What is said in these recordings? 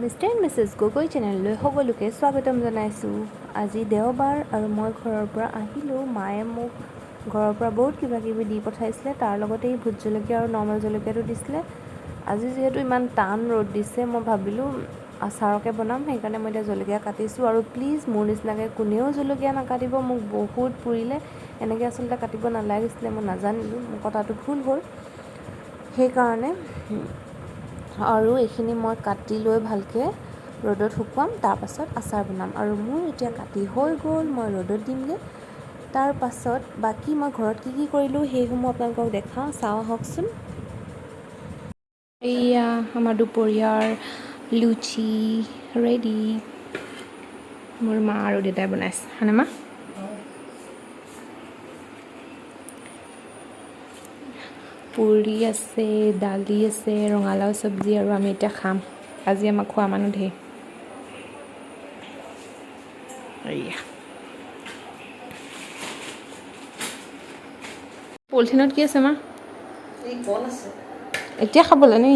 Mister and Mrs Gogoi চেনেললৈ সকলোকে স্বাগতম জনাইছোঁ। আজি দেওবাৰ আৰু মই ঘৰৰ পৰা আহিলোঁ। মায়ে মোক ঘৰৰ পৰা বহুত কিবা কিবি দি পঠাইছিলে, তাৰ লগতে এই ভোট জলকীয়া আৰু নৰ্মেল জলকীয়াটো দিছিলে। আজি যিহেতু ইমান টান ৰ'দ দিছে, মই ভাবিলোঁ আচাৰকে বনাম, সেইকাৰণে মই এতিয়া জলকীয়া কাটিছোঁ। আৰু প্লিজ মোৰ নিচিনাকৈ কোনেও জলকীয়া নাকাটিব, মোক বহুত পুৰিলে। এনেকৈ আচলতে কাটিব নালাগিছিলে, মই নাজানিলোঁ, মোৰ কটাটো ভুল হ'ল সেইকাৰণে। আৰু এইখিনি মই কাটি লৈ ভালকৈ ৰ'দত শুকুৱাম, তাৰপাছত আচাৰ বনাম। আৰু মোৰ এতিয়া কাটি হৈ গ'ল, মই ৰ'দত দিমগৈ। তাৰপাছত বাকী মই ঘৰত কি কৰিলোঁ সেইসমূহ আপোনালোকক দেখাওঁ, চাওঁ আহকচোন। এয়া আমাৰ দুপৰীয়াৰ লুচি ৰেডি। মোৰ মা আৰু দেউতাই বনাইছে, হয়নে মা? পুৰি আছে, দালি আছে, ৰঙালাও চব্জি, আৰু আমি এতিয়া খাম। আজি আমাক খোৱা মানুহ ধেৰ। এয়া পলিথিনত কি আছে মা? এই কল আছে। এতিয়া খাবলৈ নি?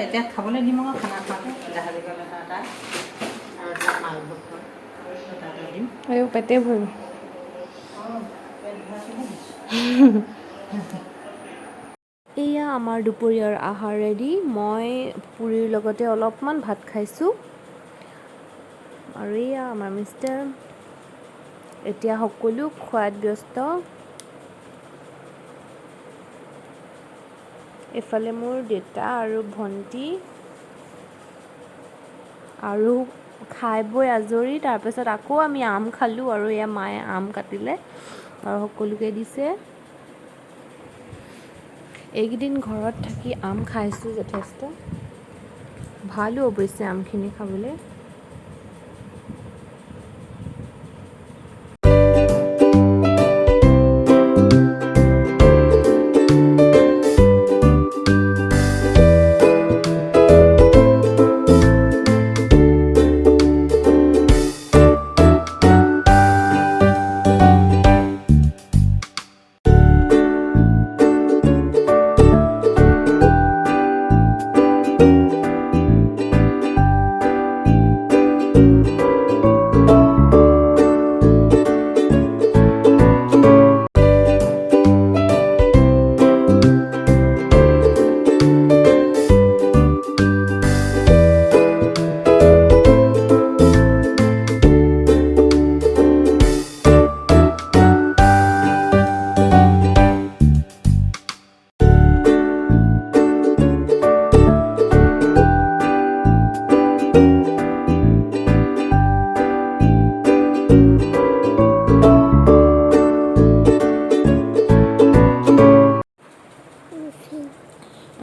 এতিয়া খাবলৈ দিম আকৌ, খানা খোৱাকৈ জাহাজী কল এটা আৰু এটা মালভোগ কল এটা দিম। এই পেটে ভৰিব। পেট ভৰাইকেনে দিছোঁ। এয়া আমাৰ দুপৰীয়াৰ আহাৰ ৰেডি। মই পুৰিৰ লগতে অলপমান ভাত খাইছোঁ। আৰু এয়া আমাৰ মিষ্টাৰ। এতিয়া সকলো খোৱাত ব্যস্ত। এইফালে মোৰ দেউতা আৰু ভণ্টি আৰু খাই বৈ আজৰি। তাৰপিছত আকৌ আমি আম খালোঁ, আৰু এয়া মায়ে আম কাটিলে আৰু সকলোকে দিছে। এইকেইদিন ঘৰত থাকি আম খাইছোঁ যথেষ্ট, ভালো অৱশ্যে আমখিনি খাবলৈ।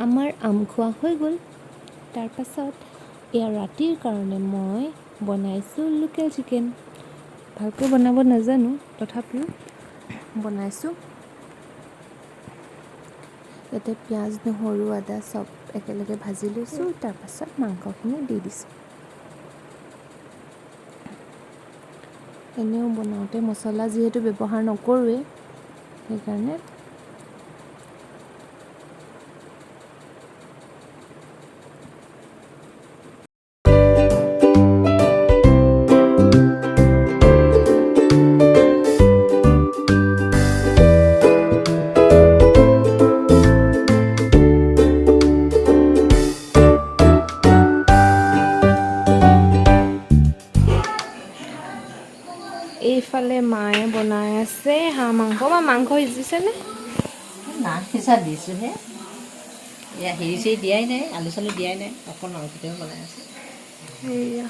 আমাৰ আম খোৱা হৈ গ'ল। তাৰপাছত এয়া ৰাতিৰ কাৰণে মই বনাইছোঁ লোকেল চিকেন। ভালকৈ বনাব নাজানো, তথাপিও বনাইছোঁ। ইয়াতে পিঁয়াজ, নহৰু, আদা চব একেলগে ভাজি লৈছোঁ, তাৰপাছত মাংসখিনি দি দিছোঁ। এনেও বনাওঁতে মছলা যিহেতু ব্যৱহাৰ নকৰোঁৱেই, সেইকাৰণে এইফালে মায়ে বনাই আছে হাঁহ মাংস। বা মাংস সিজিছেনে? নাই সিজা, দিছোঁহে। এয়া হেৰি চেৰি দিয়াই নাই, আলু চালু দিয়াই নাই, অকল মাংসটোৱে বনাই আছে। সেয়া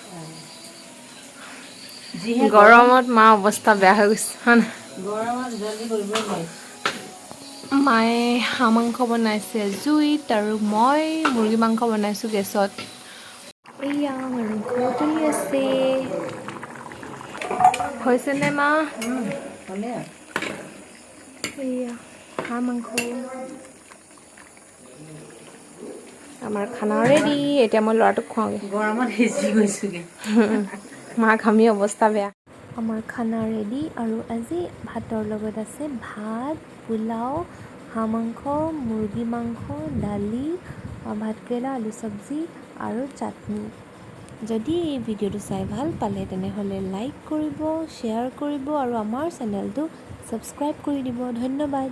যিহে গৰমত মা অৱস্থা বেয়া হৈ গৈছে, হয় নাই? গৰমত জল্দি কৰিবই নোৱাৰি। মায়ে হাঁহ মাংস বনাইছে জুইত, আৰু মই মুৰ্গী মাংস বনাইছোঁ গেছত। এয়া মাংস তুলি আছে। হৈছেনে মা? হ'লে আৰু এয়া হাঁহ মাংস। আমাৰ খানা ৰেডি। এতিয়া মই ল'ৰাটোক খুৱাওঁগৈ। গৰমত সিজি গৈছোগৈ। মা ঘামি অৱস্থা বেয়া। আমাৰ খানা ৰেডি, আৰু আজি ভাতৰ লগত আছে ভাত, পোলাও, হাঁহ মাংস, মুৰ্গী মাংস, দালি, ভাতকেৰেলা, আলু চব্জি আৰু চাটনি। যদি এই ভিডিঅ'টো চাই ভাল পালে তেনেহ'লে লাইক কৰিব, শ্বেয়াৰ কৰিব আৰু আমাৰ চেনেলটো ছাবস্ক্ৰাইব কৰি দিব। ধন্যবাদ।